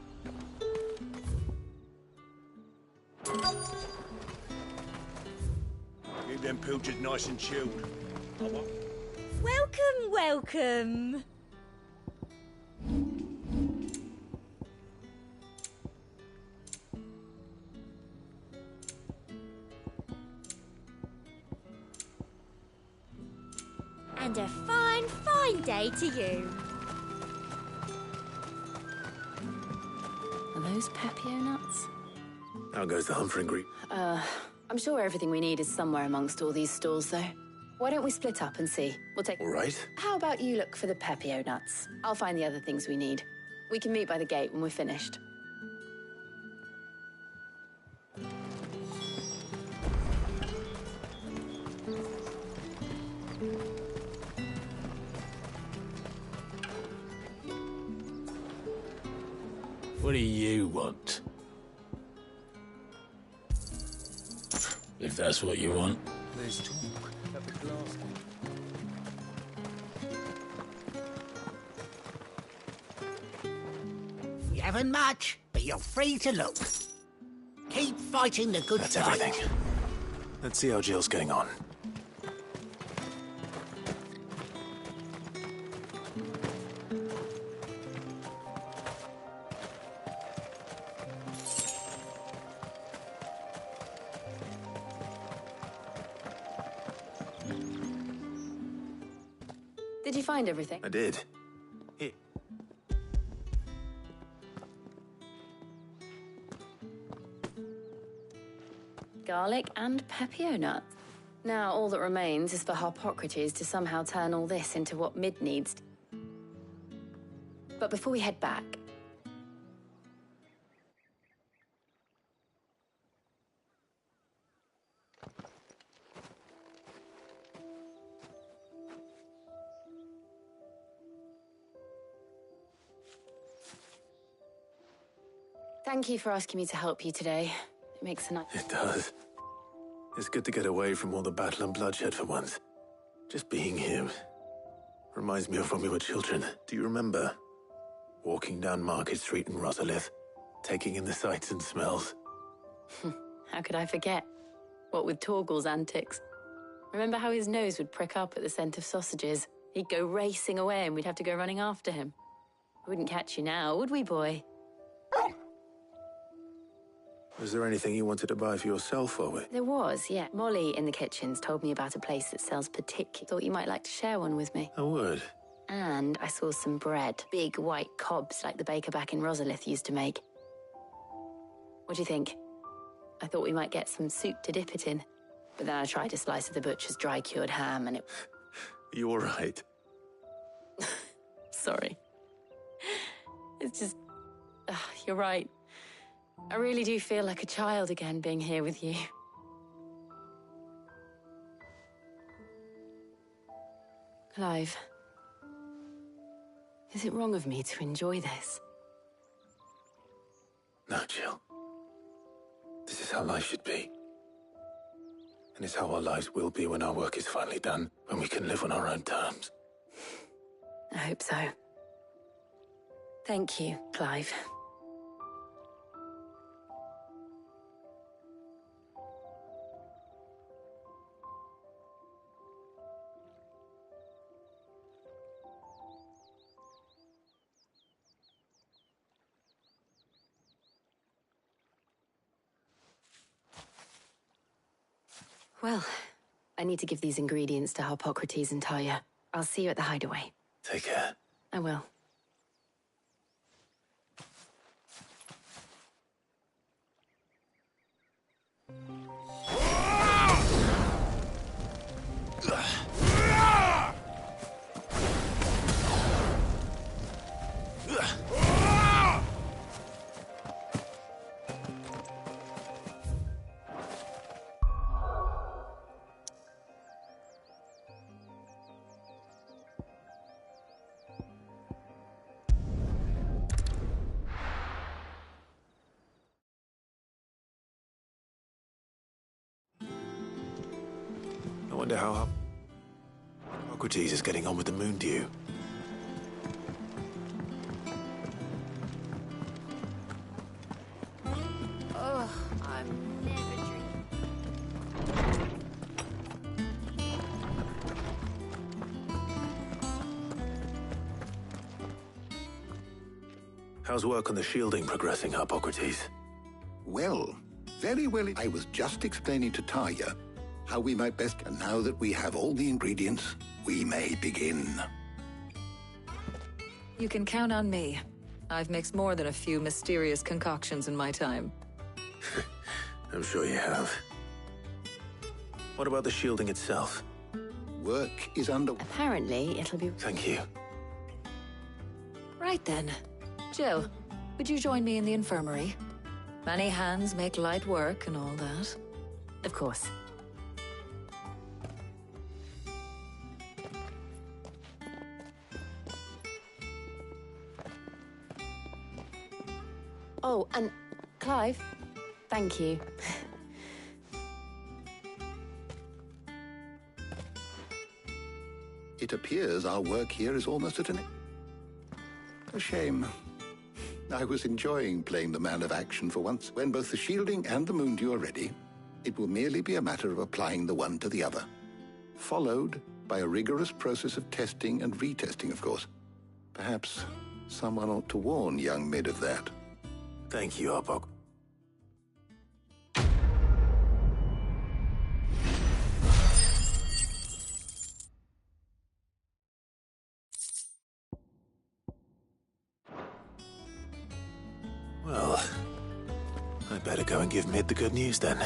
Keep them pilchers nice and chilled. Welcome, welcome. And a fine, fine day to you. Are those Pepio nuts? How goes the humpering group? I'm sure everything we need is somewhere amongst all these stalls, though. Why don't we split up and see? We'll take... All right. How about you look for the Pepio nuts? I'll find the other things we need. We can meet by the gate when we're finished. What do you want? If that's what you want. There's talk at the glass. You haven't much, but you're free to look. Keep fighting the good That's fight. everything. Let's see how Jill's getting on. Did you find everything? I did. Here. Garlic and Pepio nuts. Now, all that remains is for Harpocrates to somehow turn all this into what Mid needs. But before we head back... Thank you for asking me to help you today. It makes a nice... It does. It's good to get away from all the battle and bloodshed for once. Just being here reminds me of when we were children. Do you remember? Walking down Market Street in Rosalith, taking in the sights and smells. How could I forget? What with Torgal's antics. Remember how his nose would prick up at the scent of sausages? He'd go racing away and we'd have to go running after him. We wouldn't catch you now, would we, boy? Was there anything you wanted to buy for yourself, while we... There was, yeah. Molly in the kitchens told me about a place that sells particular. Thought you might like to share one with me. I would. And I saw some bread. Big white cobs like the baker back in Rosalith used to make. What do you think? I thought we might get some soup to dip it in. But then I tried a slice of the butcher's dry-cured ham and it... You all right? Sorry. It's just... you're right. I really do feel like a child again being here with you. Clive, is it wrong of me to enjoy this? No, Jill. This is how life should be. And it's how our lives will be when our work is finally done, when we can live on our own terms. I hope so. Thank you, Clive. Well, I need to give these ingredients to Harpocrates and Talia. I'll see you at the hideaway. Take care. I will. Wonder how Socrates is getting on with the moon dew. Oh, I'm never dreaming. How's work on the shielding progressing, Hippocrates? Well, very well. I was just explaining to Taya how we might best... And now that we have all the ingredients, we may begin. You can count on me. I've mixed more than a few mysterious concoctions in my time. I'm sure you have. What about the shielding itself? Work is under... Apparently, it'll be... Thank you. Right then. Jill, would you join me in the infirmary? Many hands make light work and all that. Of course. Oh, and Clive, thank you. It appears our work here is almost at an... A shame. I was enjoying playing the man of action for once. When both the shielding and the moondew are ready, it will merely be a matter of applying the one to the other. Followed by a rigorous process of testing and retesting, of course. Perhaps someone ought to warn young Mid of that. Thank you, Hippocrates. Well, I'd better go and give Mid the good news then.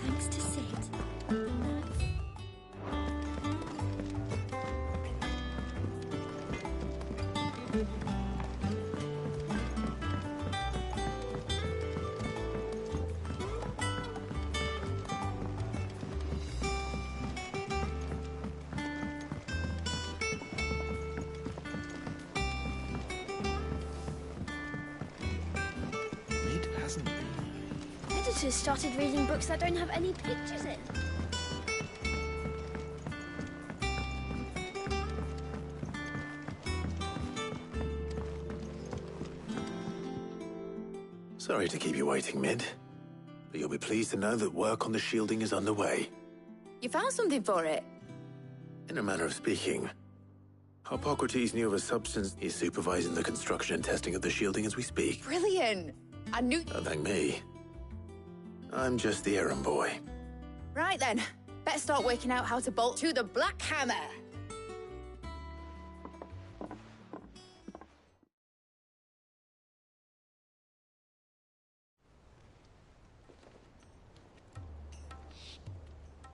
Thanks to Sid. Mid hasn't been. Editors started reading books that don't have any pictures in. Sorry to keep you waiting, Mid. But you'll be pleased to know that work on the shielding is underway. You found something for it? In a manner of speaking, Hippocrates knew of a substance. He's supervising the construction and testing of the shielding as we speak. Brilliant. I knew... Don't thank me. I'm just the errand boy. Right then. Better start working out how to bolt to the Black Hammer.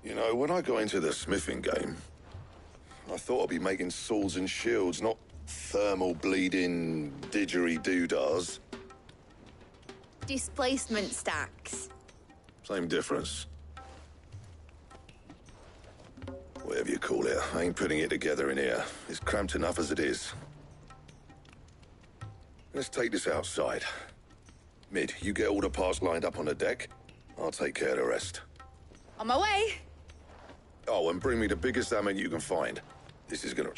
You know, when I got into the smithing game, I thought I'd be making swords and shields, not thermal bleeding didgeridoo-dahs. Displacement stacks. Same difference. Whatever you call it, I ain't putting it together in here. It's cramped enough as it is. Let's take this outside. Mid, you get all the parts lined up on the deck. I'll take care of the rest. On my way. Oh, and bring me the biggest salmon you can find. This is gonna...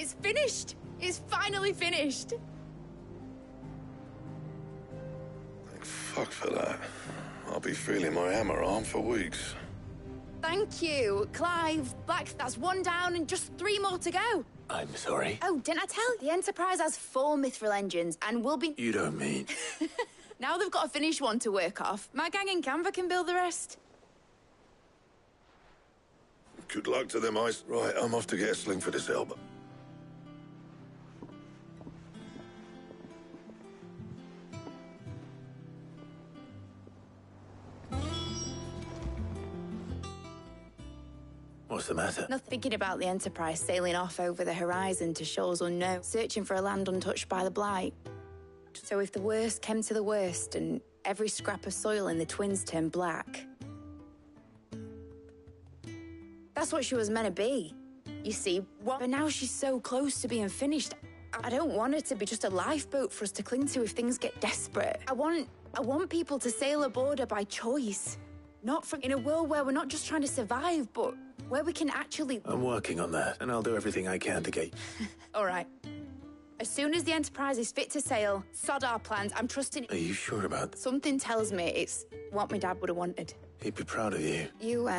It's finished. It's finally finished. Thank fuck for that. I'll be feeling my hammer arm for weeks. Thank you, Clive. Black, that's one down and just 3 more to go. I'm sorry. Oh, didn't I tell? The Enterprise has 4 mithril engines and will be... You don't mean... Now they've got a finished one to work off. My gang in Canva can build the rest. Good luck to them, eyes. Right, I'm off to get a sling for this elbow. What's the matter? Not thinking about the Enterprise sailing off over the horizon to shores unknown, searching for a land untouched by the Blight. So if the worst came to the worst and every scrap of soil in the Twins turned black, that's what she was meant to be. You see, but now she's so close to being finished. I don't want her to be just a lifeboat for us to cling to if things get desperate. I want people to sail aboard her by choice. Not from in a world where we're not just trying to survive, but where we can actually... I'm working on that, and I'll do everything I can to get... All right. As soon as the Enterprise is fit to sail, sod our plans, I'm trusting... Are you sure about that? Something tells me it's what my dad would have wanted. He'd be proud of you. You,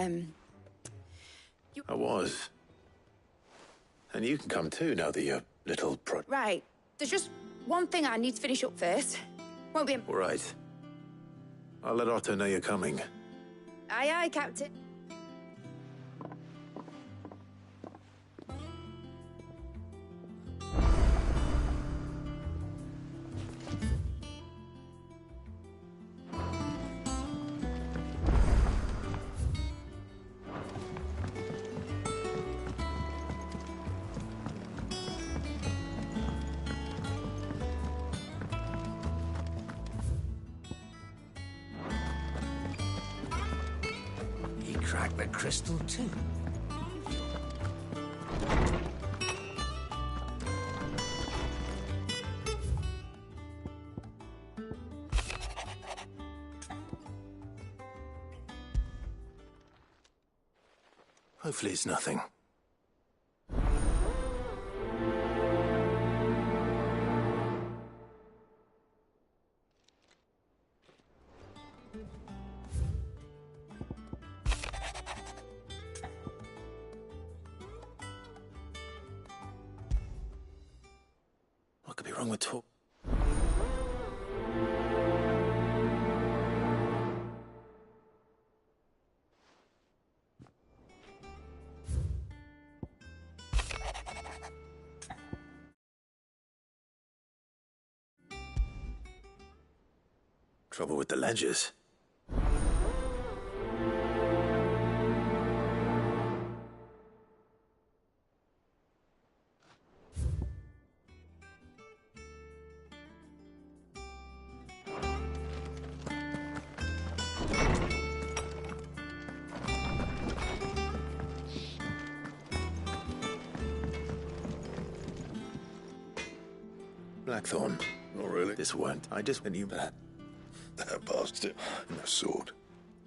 I was. And you can come too, now that you're little Right. There's just one thing I need to finish up first. Won't be... All right. I'll let Otto know you're coming. Aye, aye, Captain. He cracked the crystal too. Hopefully it's nothing. What could be wrong with talk? Trouble with the ledgers. Blackthorn. Not really. This won't. I just knew that. That bastard. And a sword.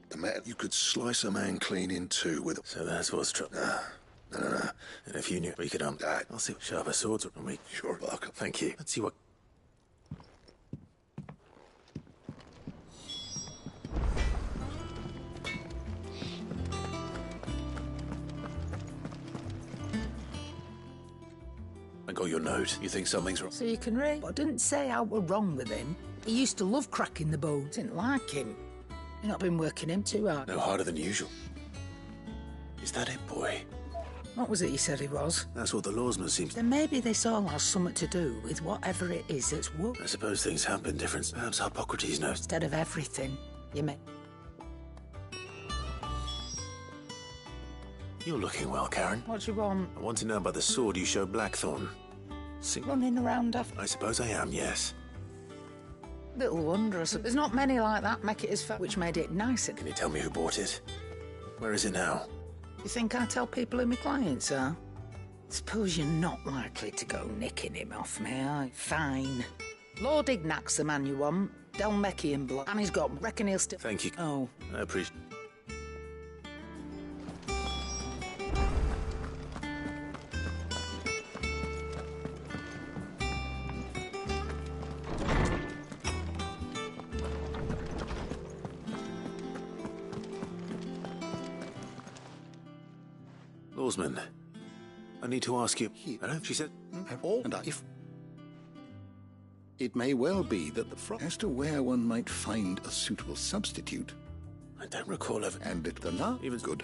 The man, you could slice a man clean in two with... So that's what's trouble. No. And if you knew we could that. I'll see what sharper swords on me. Sure, Barker. Thank you. Let's see what... I got your note. You think something's wrong? So you can read. I didn't say I were wrong with him. He used to love cracking the bones. Didn't like him. You've not been working him too hard. No harder than usual. Is that it, boy? What was it you said he was? That's what the lawsman seems... Then maybe this all has something to do with whatever it is that's woke. I suppose things have been different. Perhaps Hippocrates knows. Instead of everything, you may... You're looking well, Karen. What do you want? I want to know about the sword you showed Blackthorn. Running around after... I suppose I am, yes. Little wonder. There's not many like that make it as fat, which made it nicer. Can you tell me who bought it? Where is it now? You think I tell people who my clients are? Suppose you're not likely to go nicking him off me, are you? Fine. Lord Ignac's the man you want. Delmeckian blood. And he's got... Reckon he'll still... Thank you. Oh. I appreciate... Lawsman, I need to ask you... I know, she said... All and if... It may well be that the frog as to where one might find a suitable substitute. I don't recall ever... And it the he was good.